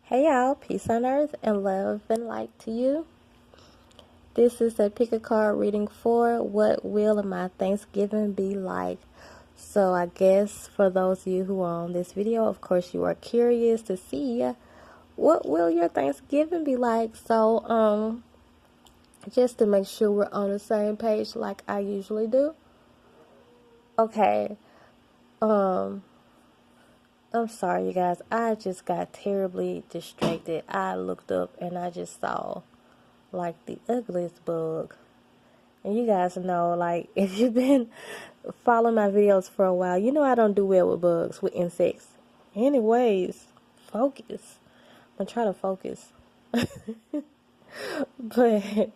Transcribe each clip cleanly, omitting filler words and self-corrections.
Hey y'all, peace on earth and love and light to you. This is a pick a card reading for what will my Thanksgiving be like. So I guess for those of you who are on this video, of course you are curious to see what will your Thanksgiving be like. So just to make sure we're on the same page like I usually do. Okay. I'm sorry, you guys. I just got terribly distracted. I looked up and I just saw, like, the ugliest bug. And you guys know, like, if you've been following my videos for a while, you know I don't do well with bugs, with insects. Anyways, focus. I'm going to try to focus. But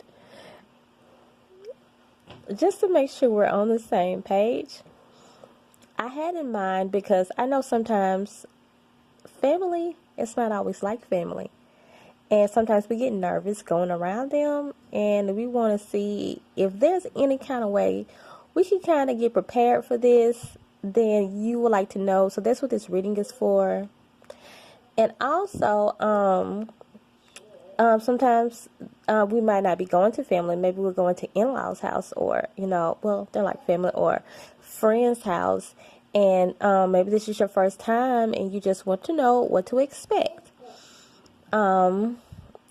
just to make sure we're on the same page, I had in mind, because I know sometimes family, it's not always like family. And sometimes we get nervous going around them, and we want to see if there's any kind of way we can kind of get prepared for this, then you would like to know. So that's what this reading is for. And also, sometimes we might not be going to family. Maybe we're going to in-laws' house, or, well, they're like family, or friend's house. And maybe this is your first time and you just want to know what to expect. I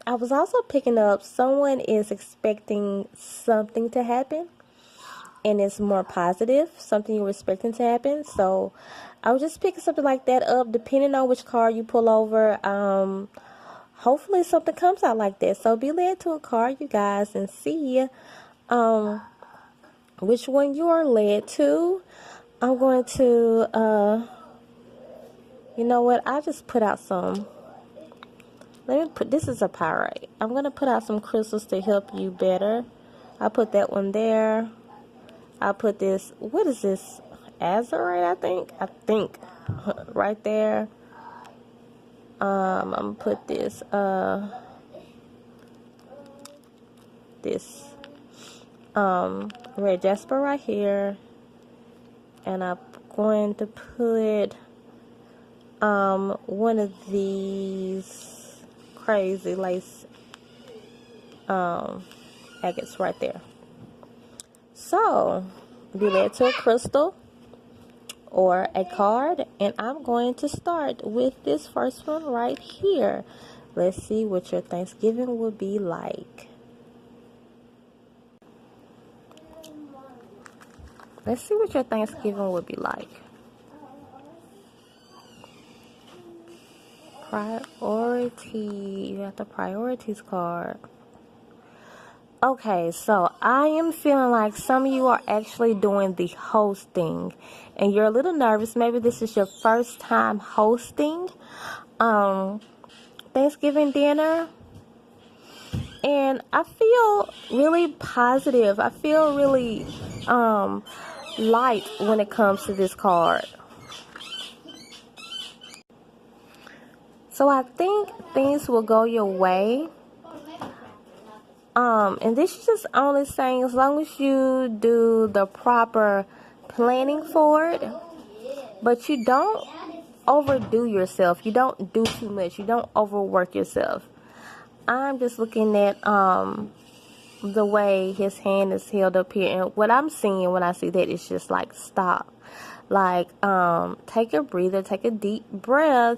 was also picking up someone is expecting something to happen, and it's more positive, something you're expecting to happen. So I was just picking something like that up, depending on which card you pull over. Hopefully something comes out like that. So be led to a card, you guys, and see which one you are led to. I'm going to, you know what, I just put out some, this is a pyrite. I'm going to put out some crystals to help you better. I put that one there. I put this, what is this, azurite, I think, right there. I'm going to put this, red jasper right here. And I'm going to put one of these crazy lace agates right there. So be led to a crystal or a card, and I'm going to start with this first one right here. Let's see what your Thanksgiving will be like. Let's see what your Thanksgiving will be like. Priority. You got the priorities card. Okay, so I am feeling like some of you are actually doing the hosting, and you're a little nervous. Maybe this is your first time hosting Thanksgiving dinner. And I feel really positive. I feel really light when it comes to this card. So I think things will go your way. And this is just only saying as long as you do the proper planning for it, but you don't overdo yourself. You don't do too much. You don't overwork yourself. I'm just looking at the way his hand is held up here, and what I'm seeing when I see that is just like stop. Like take a breather, take a deep breath,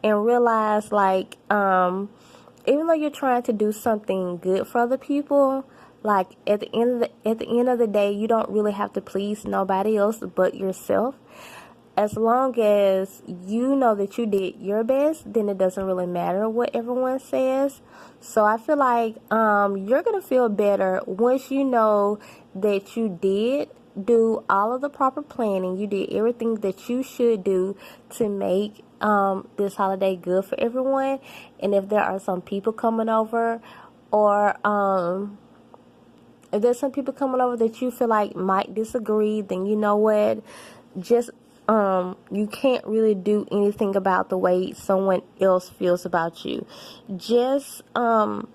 and realize, like, even though you're trying to do something good for other people, like at the end of the day, you don't really have to please nobody else but yourself. As long as you know that you did your best, then it doesn't really matter what everyone says. So I feel like you're gonna feel better once you know that you did do all of the proper planning. You did everything that you should do to make this holiday good for everyone. And if there are some people coming over, or if there's some people coming over that you feel like might disagree, then you know what, just you can't really do anything about the way someone else feels about you. Just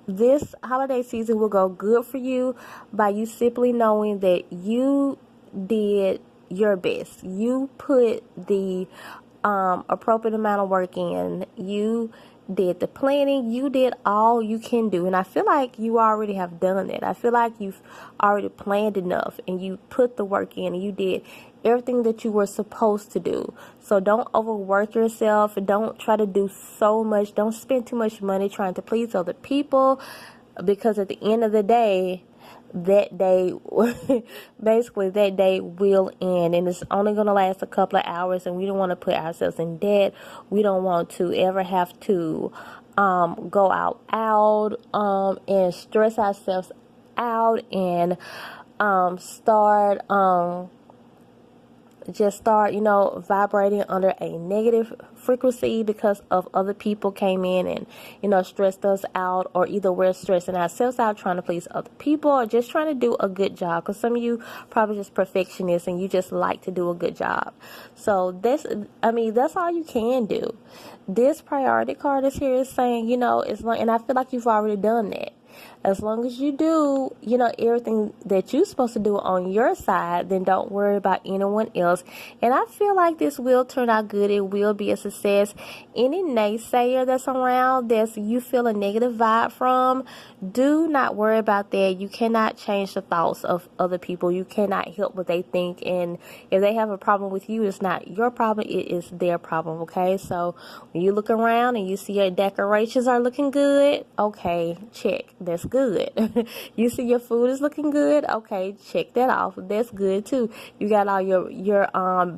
this holiday season will go good for you by you simply knowing that you did your best. You put the appropriate amount of work in. You did the planning. You did all you can do. And I feel like you already have done it. I feel like you've already planned enough and you put the work in and you did everything that you were supposed to do. So don't overwork yourself. Don't try to do so much. Don't spend too much money trying to please other people, because at the end of the day, that day basically that day will end, and it's only going to last a couple of hours, and we don't want to put ourselves in debt. We don't want to ever have to go out and stress ourselves out and start vibrating under a negative frequency because of other people came in and, stressed us out, or either we're stressing ourselves out trying to please other people or just trying to do a good job, because some of you probably just perfectionists and you just like to do a good job. So that's all you can do. This priority card is here is saying, and I feel like you've already done that. As long as you do, everything that you're supposed to do on your side, then don't worry about anyone else. And I feel like this will turn out good. It will be a success. Any naysayer that's around that you feel a negative vibe from, do not worry about that. You cannot change the thoughts of other people. You cannot help what they think. And if they have a problem with you, it's not your problem. It is their problem, okay? So when you look around and you see your decorations are looking good, okay, check. That's good. You see your food is looking good, okay, check that off. That's good too. You got all your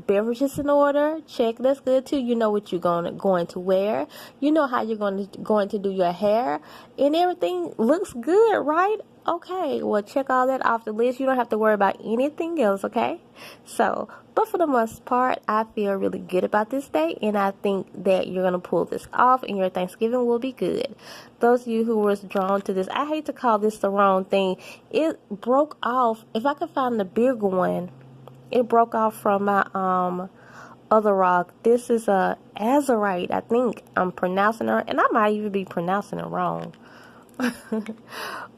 beverages in order, check. That's good too. You know what you're going to wear. You know how you're going to do your hair, and everything looks good, right? Okay, well, check all that off the list. You don't have to worry about anything else, okay? So, but for the most part, I feel really good about this day, and I think that you're going to pull this off, and your Thanksgiving will be good. Those of you who were drawn to this, I hate to call this the wrong thing. It broke off. If I could find the bigger one, it broke off from my other rock. This is a azurite. I think I'm pronouncing her, and I might even be pronouncing it wrong.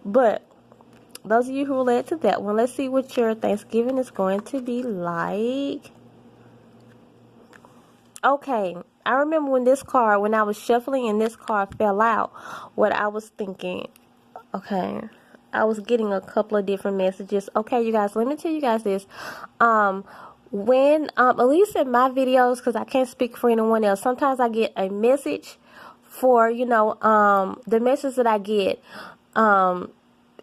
But those of you who relate to that one, let's see what your Thanksgiving is going to be like. Okay, I remember when I was shuffling and this card fell out, what I was thinking. Okay, I was getting a couple of different messages. Okay, you guys, let me tell you guys this. When, at least in my videos, because I can't speak for anyone else, sometimes I get a message for, the message that I get,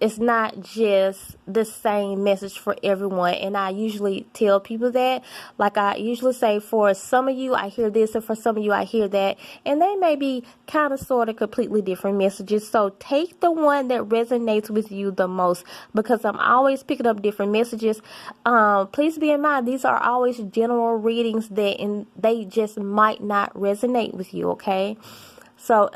it's not just the same message for everyone. And I usually tell people that. Like I usually say, for some of you, I hear this, and for some of you, I hear that. And they may be kind of, sort of, completely different messages. So take the one that resonates with you the most, because I'm always picking up different messages. Please be in mind, these are always general readings and they just might not resonate with you, okay? So,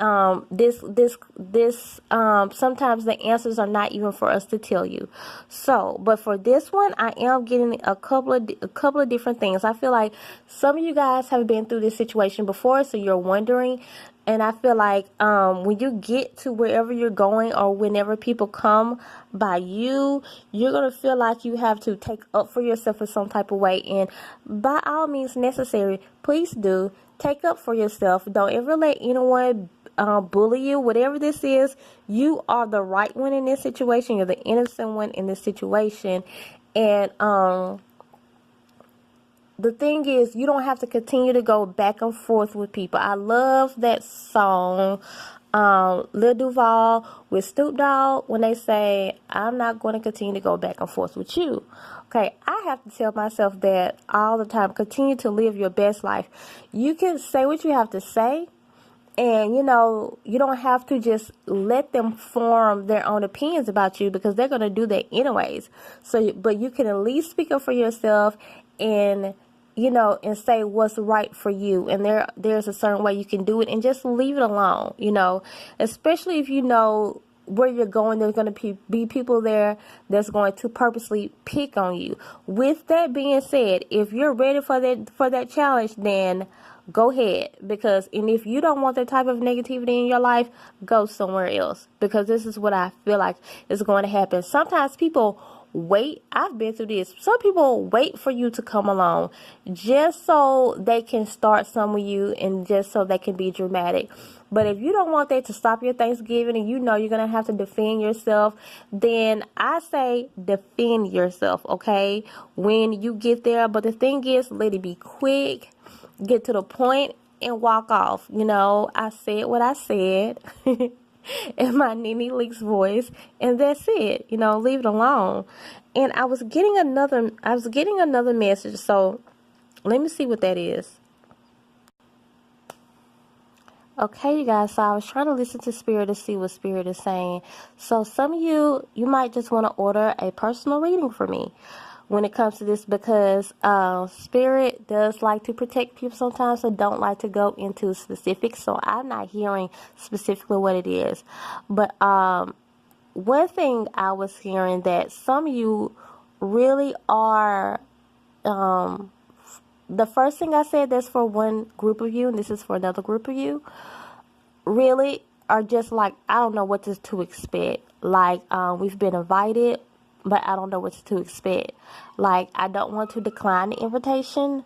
sometimes the answers are not even for us to tell you. So, but for this one, I am getting a couple of different things. I feel like some of you guys have been through this situation before, so you're wondering. And I feel like, when you get to wherever you're going, or whenever people come by you, you're going to feel like you have to take up for yourself in some type of way. And by all means necessary, please do. Take up for yourself. Don't ever let anyone bully you. Whatever this is, you are the right one in this situation. You're the innocent one in this situation. And the thing is, you don't have to continue to go back and forth with people. I love that song, Lil Duval with Snoop Dogg, when they say, I'm not going to continue to go back and forth with you. Okay, I have to tell myself that all the time. Continue to live your best life. You can say what you have to say, and you don't have to just let them form their own opinions about you, because they're going to do that anyways. So, but you can at least speak up for yourself and and say what's right for you. And there's a certain way you can do it, and just leave it alone, especially if where you're going, there's going to be people there that's going to purposely pick on you. With that being said, if you're ready for that challenge, then go ahead. And if you don't want that type of negativity in your life, go somewhere else, because this is what I feel like is going to happen. Sometimes people wait. I've been through this. Some people wait for you to come along just so they can start some with you and just so they can be dramatic. But if you don't want that to stop your Thanksgiving and you know you're going to have to defend yourself, then I say defend yourself, okay, when you get there. But the thing is, let it be quick, get to the point, and walk off. You know, I said what I said in my Nene Leakes voice, and that's it. You know, leave it alone. And I was getting another message, so let me see what that is. Okay, you guys, so I was trying to listen to Spirit to see what Spirit is saying. So some of you might just want to order a personal reading for me when it comes to this, because Spirit does like to protect people sometimes, so don't like to go into specifics. So I'm not hearing specifically what it is. But one thing I was hearing, that some of you really are... the first thing I said, that's for one group of you, and this is for another group of you, really are just like, I don't know what to expect. Like, we've been invited, but I don't know what to expect. Like, I don't want to decline the invitation,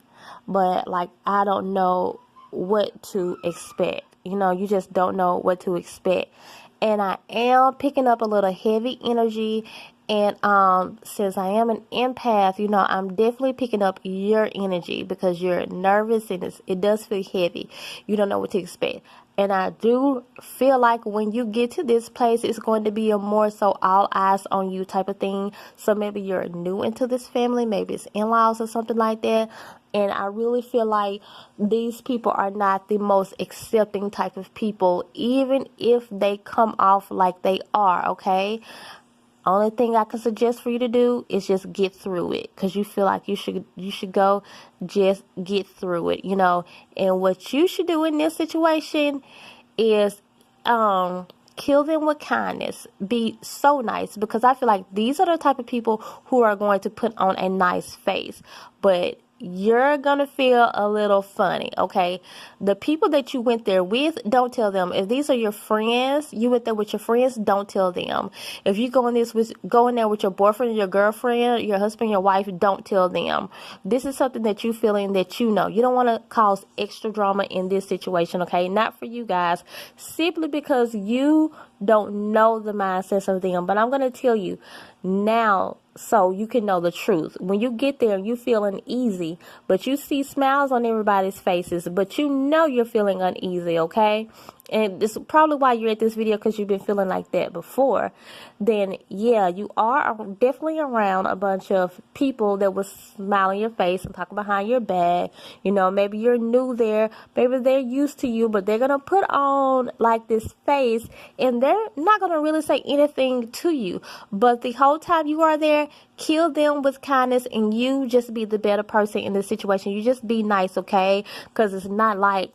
but, like, I don't know what to expect. You know, you just don't know what to expect. And I am picking up a little heavy energy. And since I am an empath, you know, I'm definitely picking up your energy because you're nervous and it does feel heavy. You don't know what to expect. And I do feel like when you get to this place, it's going to be a more so all eyes on you type of thing. So maybe you're new into this family, maybe it's in-laws or something like that. And I really feel like these people are not the most accepting type of people, even if they come off like they are, okay? Only thing I can suggest for you to do is just get through it, because you feel like you should go, just get through it, you know. And what you should do in this situation is kill them with kindness. Be so nice, because I feel like these are the type of people who are going to put on a nice face, but you're gonna feel a little funny, okay? The people that you went there with, don't tell them. If these are your friends, you went there with your friends, don't tell them. If you go in there with your boyfriend, your girlfriend, your husband, your wife, don't tell them. This is something that you feeling that you know. You don't want to cause extra drama in this situation, okay? Not for you guys, simply because you don't know the mindsets of them. But I'm gonna tell you now, so you can know the truth. When you get there, you feel uneasy, but you see smiles on everybody's faces, but you know you're feeling uneasy, okay? And this is probably why you're at this video, because you've been feeling like that before. Then, yeah, you are definitely around a bunch of people that will smile in your face and talk behind your back. You know, maybe you're new there. Maybe they're used to you, but they're going to put on like this face, and they're not going to really say anything to you. But the whole time you are there, kill them with kindness, and you just be the better person in this situation. You just be nice, okay? Because it's not like...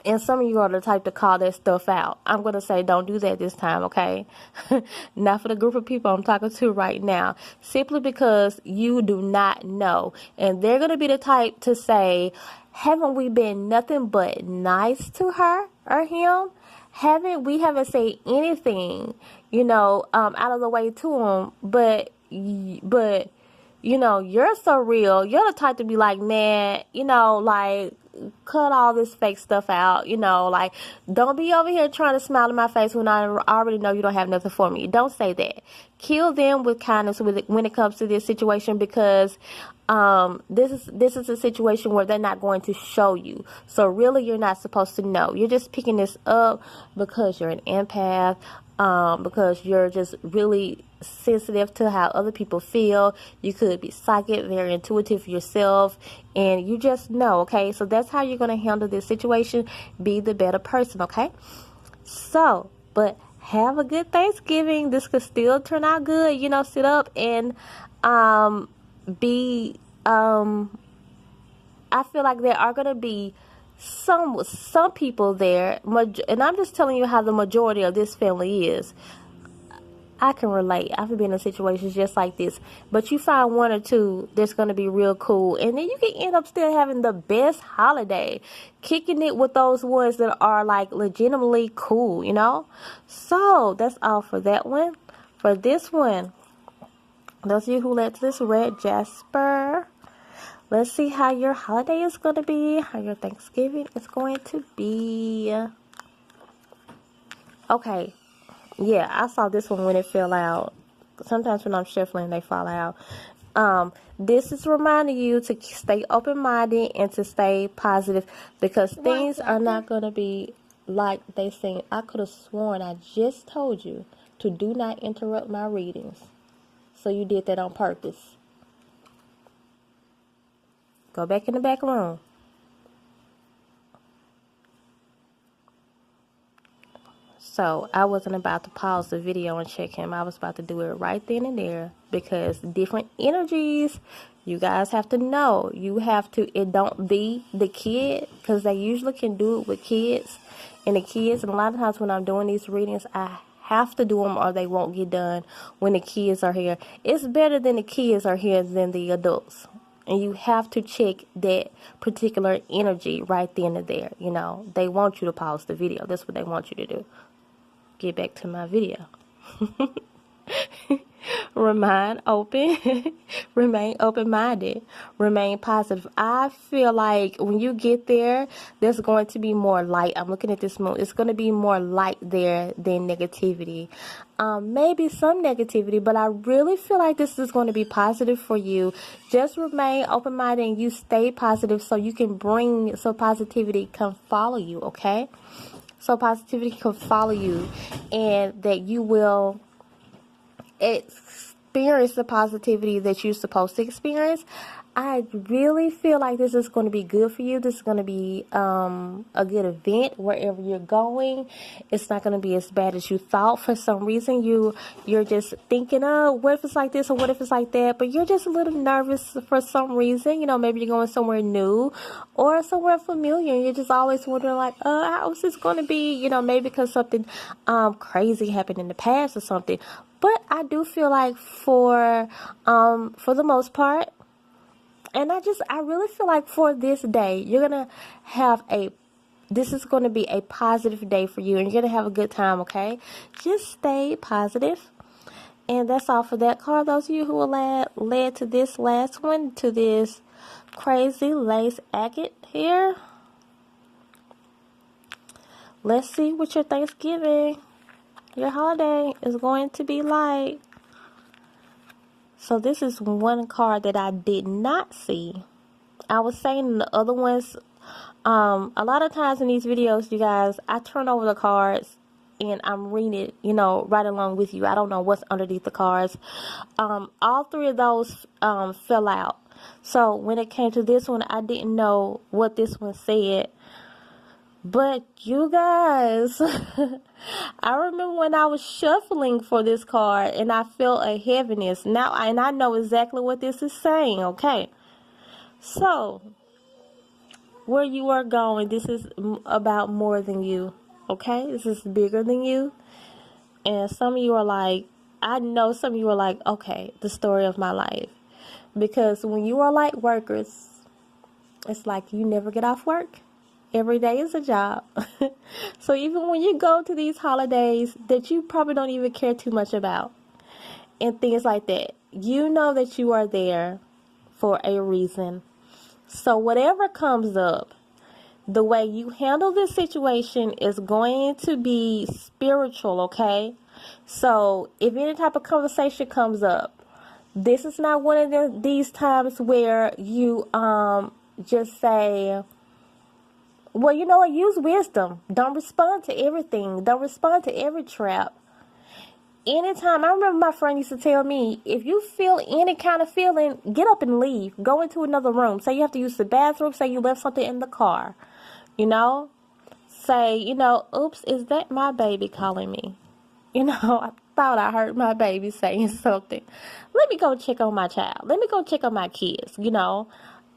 And some of you are the type to call that stuff out. I'm going to say don't do that this time, okay? Not for the group of people I'm talking to right now. Simply because you do not know. And they're going to be the type to say, haven't we been nothing but nice to her or him? We haven't said anything, you know, out of the way to them. But you know, you're so real. You're the type to be like, man, you know, like, cut all this fake stuff out, you know, like, don't be over here trying to smile in my face when I already know you don't have nothing for me. Don't say that. Kill them with kindness when it comes to this situation, because this is a situation where they're not going to show you. So really, you're not supposed to know. You're just picking this up because you're an empath, because you're just really sensitive to how other people feel. You could be psychic, very intuitive yourself, and you just know, okay? So that's how you're going to handle this situation. Be the better person, okay? So, but have a good Thanksgiving. This could still turn out good. You know, sit up and be I feel like there are going to be some people there, and I'm just telling you how the majority of this family is. I can relate. I've been in situations just like this. But you find one or two that's going to be real cool. And then you can end up still having the best holiday. Kicking it with those ones that are like legitimately cool, you know. So that's all for that one. For this one, Those of you who led to this red Jasper, let's see how your holiday is going to be, how your Thanksgiving is going to be. Okay, yeah, I saw this one when it fell out. Sometimes when I'm shuffling, they fall out. This is reminding you to stay open-minded and to stay positive, because things are not going to be like they seem. I could have sworn I just told you to do not interrupt my readings. So you did that on purpose. Go back in the back room. So I wasn't about to pause the video and check him. I was about to do it right then and there, because different energies, you guys have to know. You have to, it don't be the kid, because they usually can do it with kids. And a lot of times when I'm doing these readings, I have to do them or they won't get done when the kids are here. It's better than the kids are here than the adults. And you have to check that particular energy right then and there. You know, they want you to pause the video. That's what they want you to do. Get back to my video. Remain open. Remain open-minded. Remain positive. I feel like when you get there, there's going to be more light. I'm looking at this moon. It's going to be more light there than negativity. Maybe some negativity, but I really feel like this is going to be positive for you. Just remain open-minded and you stay positive so you can so positivity can follow you, okay? So positivity can follow you, and that you will experience the positivity that you're supposed to experience. I really feel like this is going to be good for you. This is going to be a good event wherever you're going. It's not going to be as bad as you thought. For some reason, you're just thinking, oh, what if it's like this or what if it's like that? But you're just a little nervous for some reason. You know, maybe you're going somewhere new or somewhere familiar. And you're just always wondering, like, how is this going to be? You know, maybe because something crazy happened in the past or something. But I do feel like for the most part, and I really feel like for this day, you're going to have this is going to be a positive day for you, and you're going to have a good time, okay? Just stay positive. And that's all for that card. Those of you who were led to this last one, to this crazy lace agate here. Let's see what your Thanksgiving, your holiday is going to be like. So this is one card that I did not see. I was saying the other ones, a lot of times in these videos, you guys, I turn over the cards and I'm reading it, you know, right along with you. I don't know what's underneath the cards. All three of those fell out. So when it came to this one, I didn't know what this one said. But you guys, I remember when I was shuffling for this card and I felt a heaviness. Now, and I know exactly what this is saying, okay? So, where you are going, this is about more than you, okay? This is bigger than you. And some of you are like, I know some of you are like, okay, the story of my life. Because when you are light workers, it's like you never get off work. Every day is a job. So even when you go to these holidays that you probably don't even care too much about and things like that, you know that you are there for a reason. So whatever comes up, the way you handle this situation is going to be spiritual, okay? So if any type of conversation comes up, this is not one of these times where you just say, well, you know what, use wisdom. Don't respond to everything. Don't respond to every trap. Anytime, I remember my friend used to tell me, if you feel any kind of feeling, get up and leave. Go into another room. Say you have to use the bathroom. Say you left something in the car. You know? Say, you know, oops, is that my baby calling me? You know, I thought I heard my baby saying something. Let me go check on my child. Let me go check on my kids, you know.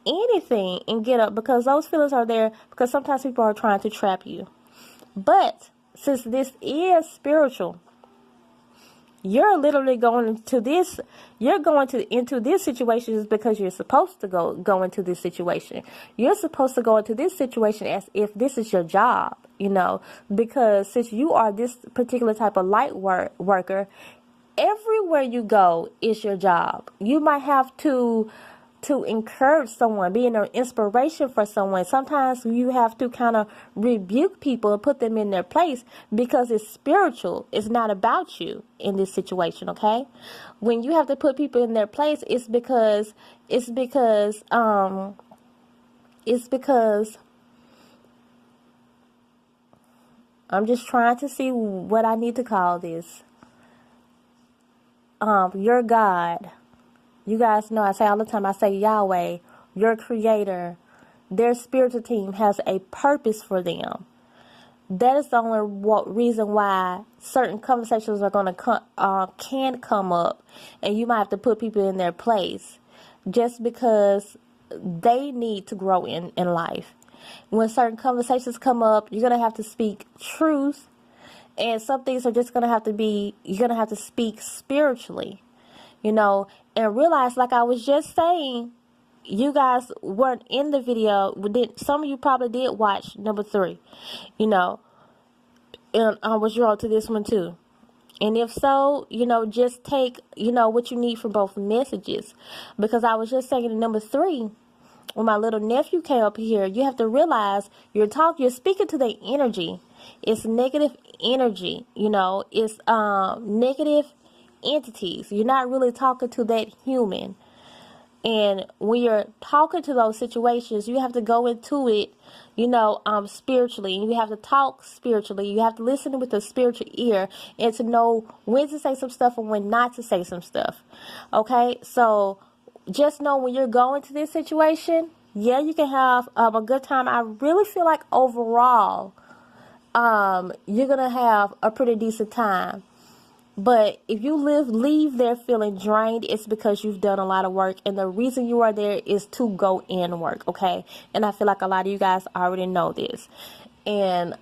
Anything, and get up, because those feelings are there, because sometimes people are trying to trap you. But since this is spiritual, you're literally going into this, into this situation is because you're supposed to go into this situation. You're supposed to go into this situation as if this is your job, you know, because since you are this particular type of light worker, everywhere you go is your job. You might have to encourage someone, be an inspiration for someone. Sometimes you have to kind of rebuke people and put them in their place because it's spiritual. It's not about you in this situation, okay? When you have to put people in their place, it's because I'm just trying to see what I need to call this. Your God. You guys know I say all the time, I say Yahweh, your creator, their spiritual team has a purpose for them. That is the only reason why certain conversations are going to can come up, and you might have to put people in their place just because they need to grow in life. When certain conversations come up, you're going to have to speak truth, and some things are just going to have to be, you're going to have to speak spiritually, and realize, like I was just saying, you guys weren't in the video. Some of you probably did watch number 3, and I was drawn to this one too. And if so, just take, what you need from both messages. Because I was just saying in number 3, when my little nephew came up here, you have to realize you're speaking to their energy. It's negative energy, it's negative entities. You're not really talking to that human. And when you're talking to those situations, you have to go into it, spiritually. And you have to talk spiritually. You have to listen with a spiritual ear and to know when to say some stuff and when not to say some stuff. Okay? So just know when you're going to this situation, yeah, you can have a good time. I really feel like overall, you're going to have a pretty decent time. But if you leave there feeling drained, it's because you've done a lot of work. And the reason you are there is to go and work, okay? And I feel like a lot of you guys already know this. And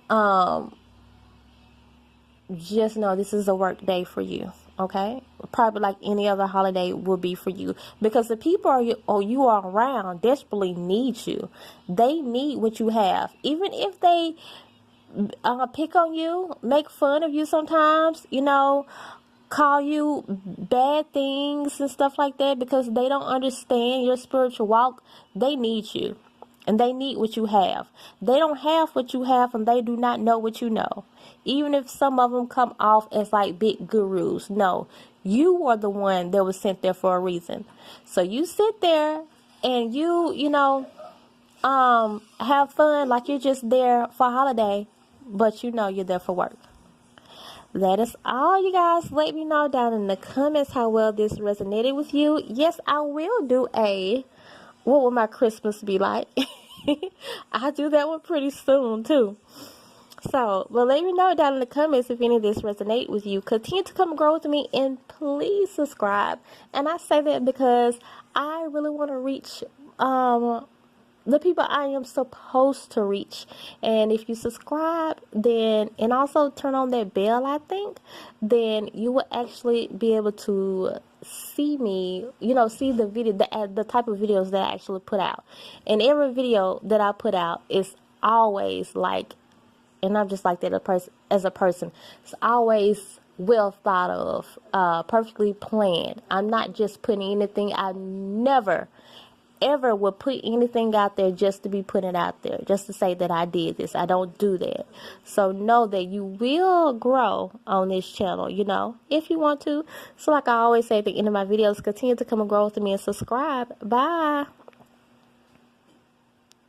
just know this is a work day for you, okay? Probably like any other holiday will be for you. Because the people you are around desperately need you. They need what you have. Even if they pick on you, make fun of you sometimes, call you bad things and stuff like that, because they don't understand your spiritual walk. They need you, and they need what you have. They don't have what you have, and they do not know what you know. Even if some of them come off as like big gurus, no, you are the one that was sent there for a reason. So you sit there and you have fun like you're just there for a holiday, but you're there for work. That is all, you guys. Let me know down in the comments how well this resonated with you. Yes, I will do what will my Christmas be like? I'll do that one pretty soon too. So, but let me know down in the comments if any of this resonated with you. Continue to come and grow with me, and please subscribe. And I say that because I really want to reach the people I am supposed to reach. And if you subscribe, and also turn on that bell, I think, then you will actually be able to see me, see the video, the type of videos that I actually put out. And every video that I put out is always like, and I'm just like that as a person, it's always well thought of, perfectly planned. I'm not just putting anything. I never ever would put anything out there just to be putting it out there, just to say that I did this. I don't do that. So know that you will grow on this channel, if you want to. So like I always say at the end of my videos, continue to come and grow with me and subscribe. Bye.